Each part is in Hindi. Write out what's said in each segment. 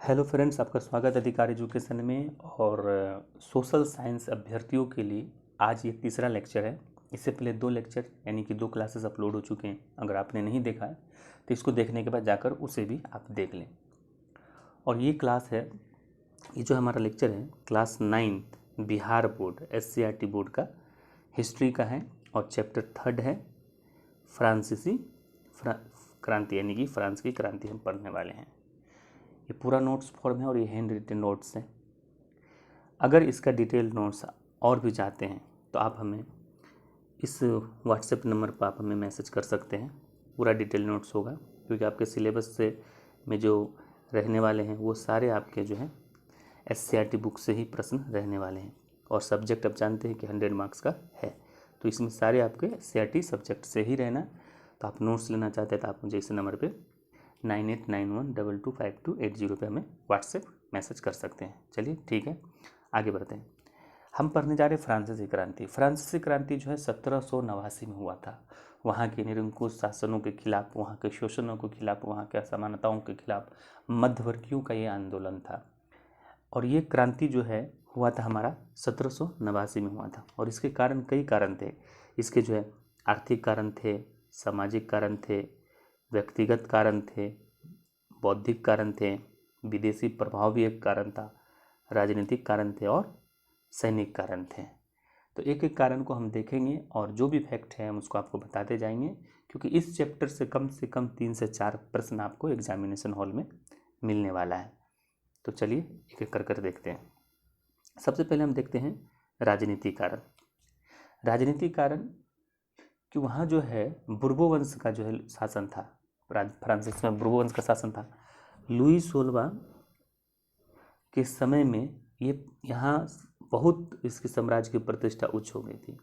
हेलो फ्रेंड्स, आपका स्वागत है अधिकार एजुकेशन में। और सोशल साइंस अभ्यर्थियों के लिए आज ये तीसरा लेक्चर है। इससे पहले 2 लेक्चर यानी कि 2 क्लासेस अपलोड हो चुके हैं। अगर आपने नहीं देखा है तो इसको देखने के बाद जाकर उसे भी आप देख लें। और ये क्लास है, ये जो हमारा लेक्चर है class 9 Bihar board SCRT board का हिस्ट्री का है। और चैप्टर 3 है फ्रांसीसी क्रांति, यानी कि फ्रांस की क्रांति हम पढ़ने वाले हैं। ये पूरा नोट्स फॉर्म है और ये हैंड रिटन नोट्स हैं। अगर इसका डिटेल नोट्स और भी चाहते हैं तो आप हमें इस व्हाट्सएप नंबर पर आप हमें मैसेज कर सकते हैं। पूरा डिटेल नोट्स होगा, क्योंकि आपके सिलेबस से में जो रहने वाले हैं वो सारे आपके जो हैं SCRT बुक से ही प्रश्न रहने वाले हैं। और सब्जेक्ट आप जानते हैं कि 100 मार्क्स का है, तो इसमें सारे आपके SCRT सब्जेक्ट से ही रहना। तो आप नोट्स लेना चाहते हैं तो आप मुझे इस नंबर पे 9891225280 पे हमें व्हाट्सएप मैसेज कर सकते हैं। चलिए ठीक है, आगे बढ़ते हैं। हम पढ़ने जा रहे हैं फ्रांसीसी क्रांति। फ्रांसीसी क्रांति जो है 1789 में हुआ था। वहाँ के निरंकुश शासनों के खिलाफ, वहाँ के शोषणों के खिलाफ, वहाँ के असमानताओं के खिलाफ मध्यवर्गीयों का ये आंदोलन था। और ये क्रांति जो है हुआ था हमारा 1789 में हुआ था। और इसके कारण कई कारण थे। इसके जो है आर्थिक कारण थे, सामाजिक कारण थे, व्यक्तिगत कारण थे, बौद्धिक कारण थे, विदेशी प्रभाव भी एक कारण था, राजनीतिक कारण थे और सैनिक कारण थे। तो एक एक कारण को हम देखेंगे और जो भी फैक्ट है हम उसको आपको बताते जाएंगे, क्योंकि इस चैप्टर से कम 3 से 4 प्रश्न आपको एग्जामिनेशन हॉल में मिलने वाला है। तो चलिए एक एक कर देखते हैं। सबसे पहले हम देखते हैं राजनीतिक कारण। राजनीतिक कारण कि वहाँ जो है बुर्बो वंश का जो है शासन था, फ्रांसिस में बुर्बो वंश का शासन था। लुई 16वां के समय में ये यहाँ बहुत इसके साम्राज्य की प्रतिष्ठा उच्च हो गई थी,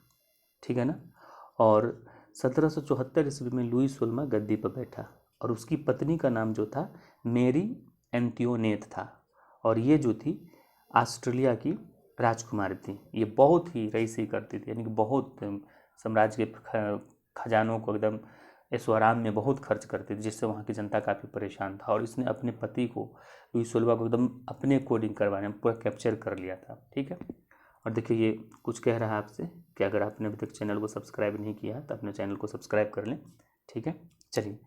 ठीक है ना। और 1774 ईस्वी में लुई 16वां गद्दी पर बैठा और उसकी पत्नी का नाम जो था मेरी एंटियोनेट था। और ये जो थी ऑस्ट्रेलिया की राजकुमारी थी। ये बहुत ही रईसी करती थी, यानी कि बहुत साम्राज्य के खजानों को एकदम ऐशोआराम में बहुत खर्च करती थी, जिससे वहाँ की जनता काफ़ी परेशान था। और इसने अपने पति को लुई 16वां को एकदम अपने अकॉर्डिंग करवाने में पूरा कैप्चर कर लिया था, ठीक है। और देखिए ये कुछ कह रहा है आपसे कि अगर आपने अभी तक चैनल को सब्सक्राइब नहीं किया तो अपने चैनल को सब्सक्राइब कर लें, ठीक है। चलिए,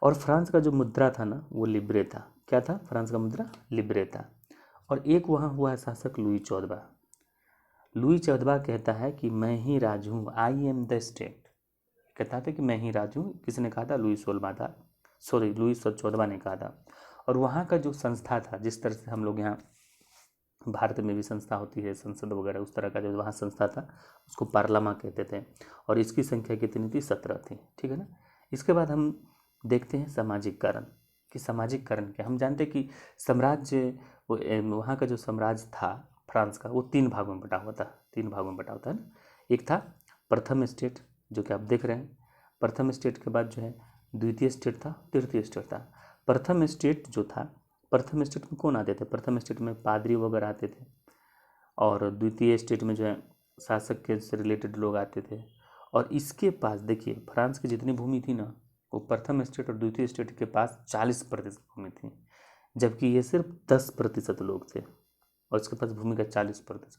और फ्रांस का जो मुद्रा था ना वो लिब्रे था। क्या था? फ्रांस का मुद्रा लिब्रे था। और एक वहाँ हुआ है शासक लुई 14वां। लुई 14वां कहता है कि मैं ही राज हूँ, आई एम द स्टेट। कहता था कि मैं ही राज हूँ। किसने कहा था? लुई 16वां था, सॉरी लुई 14वां ने कहा था। और वहाँ का जो संस्था था, जिस तरह से हम लोग यहाँ भारत में भी संस्था होती है, संसद वगैरह, उस तरह का जो वहाँ संस्था था उसको पार्लामा कहते थे। और इसकी संख्या कितनी थी? 17 थी, ठीक है ना। इसके बाद हम देखते हैं सामाजिक कारण। कि सामाजिक कारण क्या? हम जानते हैं कि साम्राज्य, वहाँ का जो साम्राज्य था फ्रांस का, वो 3 भागों में बटा हुआ था। 3 भागों में बटा होता है ना। एक था प्रथम स्टेट, जो कि आप देख रहे हैं। प्रथम स्टेट के बाद जो है द्वितीय स्टेट था, तृतीय स्टेट था। प्रथम स्टेट जो था, प्रथम स्टेट में कौन आते थे? प्रथम स्टेट में पादरी वगैरह आते थे। और द्वितीय स्टेट में जो है शासक के से रिलेटेड लोग आते थे। और इसके पास देखिए, फ्रांस की जितनी भूमि थी ना, वो प्रथम स्टेट और द्वितीय स्टेट के पास 40% भूमि थी, जबकि ये सिर्फ 10% लोग थे और इसके पास भूमि का 40%।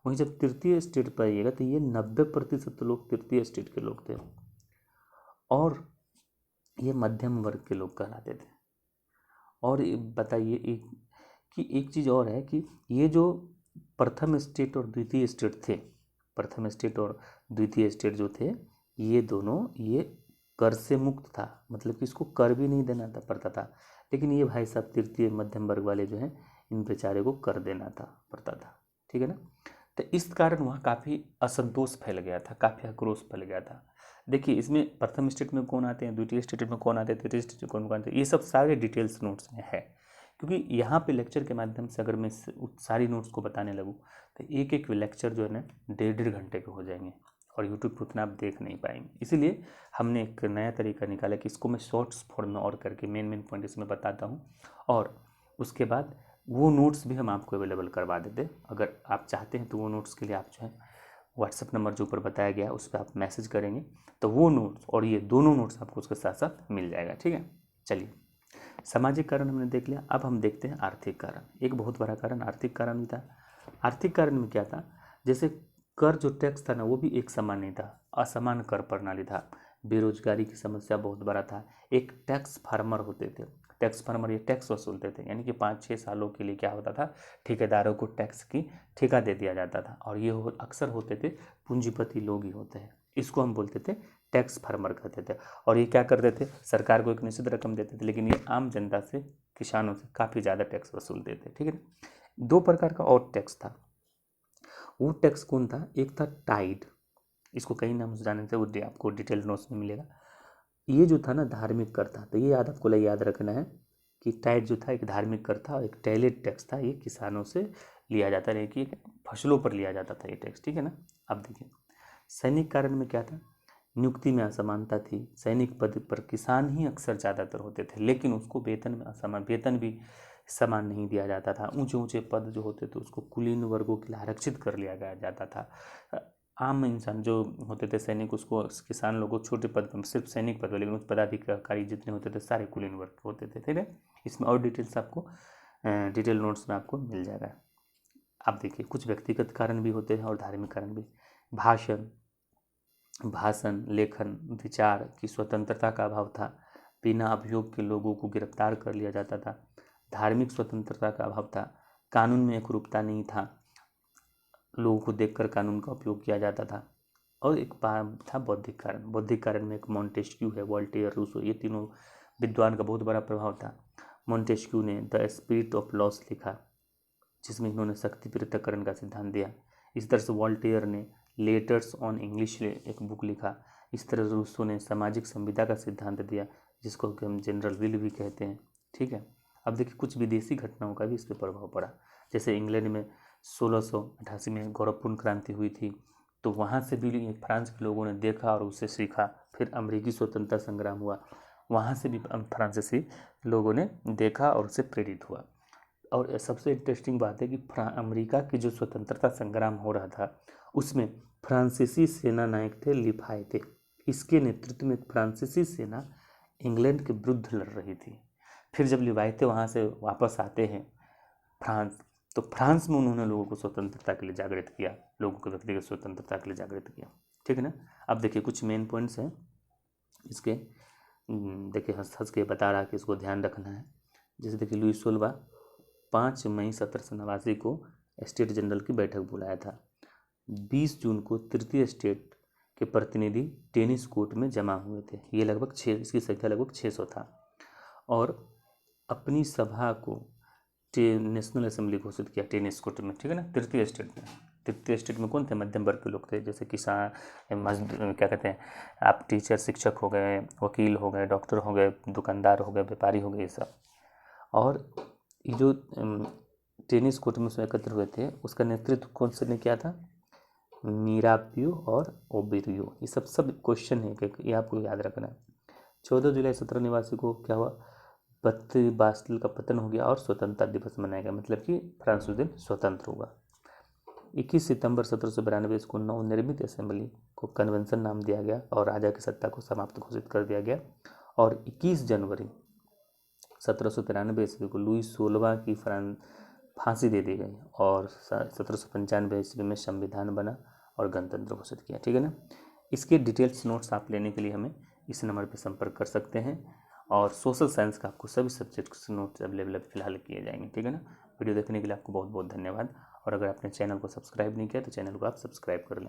वहीं जब तृतीय स्टेट पर आइएगा तो ये 90% लोग तृतीय स्टेट के लोग थे और ये मध्यम वर्ग के लोग कहलाते थे। और बताइए एक चीज़ और है कि ये जो प्रथम स्टेट और द्वितीय स्टेट थे, प्रथम स्टेट और द्वितीय स्टेट जो थे, ये दोनों ये कर से मुक्त था, मतलब कि इसको कर भी नहीं देना था पड़ता था। लेकिन ये भाई साहब तृतीय मध्यम वर्ग वाले जो हैं, इन बेचारे को कर देना था पड़ता था, ठीक है ना। तो इस कारण वहाँ काफ़ी असंतोष फैल गया था, काफ़ी आक्रोश फैल गया था। देखिए इसमें प्रथम स्टेट में कौन आते हैं, द्वितीय स्टेट में कौन आते हैं, तृतीय स्टेट में कौन आते हैं, ये सब सारे डिटेल्स नोट्स में है। क्योंकि यहाँ पे लेक्चर के माध्यम से अगर मैं सारी नोट्स को बताने लगूँ तो एक एक लेक्चर जो है ना 1.5 घंटे के हो जाएंगे और यूट्यूब पर उतना आप देख नहीं पाएंगे। इसीलिए हमने एक नया तरीका निकाला कि इसको मैं शॉर्ट्स फॉर्म में और करके मेन पॉइंट इसमें बताता हूँ। और उसके बाद वो नोट्स भी हम आपको अवेलेबल करवा देते। अगर आप चाहते हैं तो वो नोट्स के लिए आप जो है व्हाट्सएप नंबर जो ऊपर बताया गया है उस पर आप मैसेज करेंगे तो वो नोट्स और ये दोनों नोट्स आपको उसके साथ साथ मिल जाएगा, ठीक है। चलिए सामाजिक कारण हमने देख लिया। अब हम देखते हैं आर्थिक कारण। एक बहुत बड़ा कारण आर्थिक कारण भी था। आर्थिक कारण में क्या था, जैसे कर जो टैक्स था ना वो भी एक समान नहीं था, असमान कर प्रणाली था। बेरोजगारी की समस्या बहुत बड़ा था। एक टैक्स फार्मर होते थे, टैक्स फार्मर ये टैक्स वसूलते थे, यानी कि 5-6 सालों के लिए क्या होता था, ठेकेदारों को टैक्स की ठेका दे दिया जाता था, और ये अक्सर होते थे पूंजीपति लोग ही होते हैं। इसको हम बोलते थे टैक्स फार्मर कहते थे। और ये क्या करते थे, सरकार को एक निश्चित रकम देते थे, लेकिन ये आम जनता से, किसानों से काफ़ी ज़्यादा टैक्स वसूलते थे। ठीक है ना। 2 प्रकार का और टैक्स था। वो टैक्स कौन था, एक था टाइड, इसको कई नाम से जाने थे, वो आपको डिटेल नोट्स में मिलेगा। ये जो था ना धार्मिक कर था, तो ये आपको याद रखना है कि टाइड जो था एक धार्मिक कर था, और एक टैलेट टैक्स था, ये किसानों से लिया जाता है, कि फसलों पर लिया जाता था ये टैक्स। ठीक है ना। अब देखिए सैनिक कारण में क्या था, नियुक्ति में असमानता थी। सैनिक पद पर किसान ही अक्सर ज़्यादातर होते थे, लेकिन उसको वेतन में असमान, वेतन भी समान नहीं दिया जाता था। ऊंचे ऊंचे पद जो होते थे उसको कुलीन वर्गों के लिए आरक्षित कर लिया गया जाता था। आम इंसान जो होते थे सैनिक, उसको किसान लोगों को छोटे पद पर, सिर्फ सैनिक पद पर, लेकिन उस पदाधिकारी जितने होते थे सारे कुलीन वर्ग होते थे। ठीक है। इसमें और डिटेल्स आपको डिटेल नोट्स में आपको मिल जाएगा। आप देखिए कुछ व्यक्तिगत कारण भी होते हैं और धार्मिक कारण भी। भाषण, लेखन, विचार की स्वतंत्रता का अभाव था। बिना अभियोग के लोगों को गिरफ्तार कर लिया जाता था। धार्मिक स्वतंत्रता का अभाव था। कानून में एकरूपता नहीं था, लोगों को देखकर कानून का उपयोग किया जाता था। और एक था बौद्धिक कारण। बौद्धिक कारण में एक मॉन्टेस्क्यू है, वॉल्टेयर, रूसो, ये तीनों विद्वान का बहुत बड़ा प्रभाव था। मॉन्टेस्क्यू ने द स्पिरिट ऑफ लॉस लिखा, जिसमें इन्होंने शक्ति पृथक्करण का सिद्धांत दिया। इस तरह से वॉल्टेयर ने लेटर्स ऑन इंग्लिश एक बुक लिखा। इस तरह से रूसो ने सामाजिक संविदा का सिद्धांत दिया, जिसको कि हम जनरल विल भी कहते हैं। ठीक है। अब देखिए कुछ विदेशी घटनाओं का भी इस पर प्रभाव पड़ा। जैसे इंग्लैंड में 1688 में गौरवपूर्ण क्रांति हुई थी, तो वहाँ से भी फ्रांस के लोगों ने देखा और उससे सीखा। फिर अमेरिकी स्वतंत्रता संग्राम हुआ, वहाँ से भी फ्रांसीसी लोगों ने देखा और उससे प्रेरित हुआ। और सबसे इंटरेस्टिंग बात है कि अमेरिका की जो स्वतंत्रता संग्राम हो रहा था उसमें फ्रांसीसी सेना नायक थे लिफायते। इसके नेतृत्व में फ्रांसीसी सेना इंग्लैंड के विरुद्ध लड़ रही थी। फिर जब लिफायते वहाँ से वापस आते हैं फ्रांस, तो फ्रांस में उन्होंने लोगों को स्वतंत्रता के लिए जागृत किया, लोगों को व्यक्तिगत स्वतंत्रता के लिए जागृत किया। ठीक है ना। अब देखिए कुछ मेन पॉइंट्स हैं इसके, देखिए हंस हंस के बता रहा कि इसको ध्यान रखना है। जैसे देखिए लुईस 16 5 मई 1789 को स्टेट जनरल की बैठक बुलाया था। 20 जून को तृतीय स्टेट के प्रतिनिधि टेनिस कोर्ट में जमा हुए थे। ये लगभग 6, इसकी संख्या लगभग 600 था। और अपनी सभा को नेशनल असेंबली घोषित किया टेनिस कोर्ट में। ठीक है ना। तृतीय स्टेट में, तृतीय स्टेट में कौन थे, मध्यम वर्ग के लोग थे, जैसे किसान, मजदूर, क्या कहते हैं आप, टीचर, शिक्षक हो गए, वकील हो गए, डॉक्टर हो गए, दुकानदार हो गए, व्यापारी हो गए, ये सब। और ये जो टेनिस कोर्ट में उसमें एकत्र हुए थे, उसका नेतृत्व कौन से ने किया था, मीरापियो और ओबेरियो। ये सब क्वेश्चन है कि ये आपको याद रखना है। 14 जुलाई 1789 को क्या हुआ, बास्टिल का पतन हो गया और स्वतंत्रता दिवस मनाया गया, मतलब कि फ्रांस उस दिन स्वतंत्र हुआ। 21 सितंबर 1792 इसको नवनिर्मित असेंबली को कन्वेंशन नाम दिया गया और राजा की सत्ता को समाप्त घोषित कर दिया गया। और 21 जनवरी 1793 ईस्वी को लुईस 16 की फांसी दे दी गई और 1795 ईस्वी में संविधान बना और गणतंत्र घोषित किया। ठीक है ना। इसके डिटेल्स नोट्स आप लेने के लिए हमें इस नंबर पर संपर्क कर सकते हैं। और सोशल साइंस का आपको सभी सब्जेक्ट्स नोट्स अवेलेबल फिलहाल किए जाएंगे। ठीक है ना। वीडियो देखने के लिए आपको बहुत बहुत धन्यवाद। और अगर आपने चैनल को सब्सक्राइब नहीं किया तो चैनल को आप सब्सक्राइब कर लें।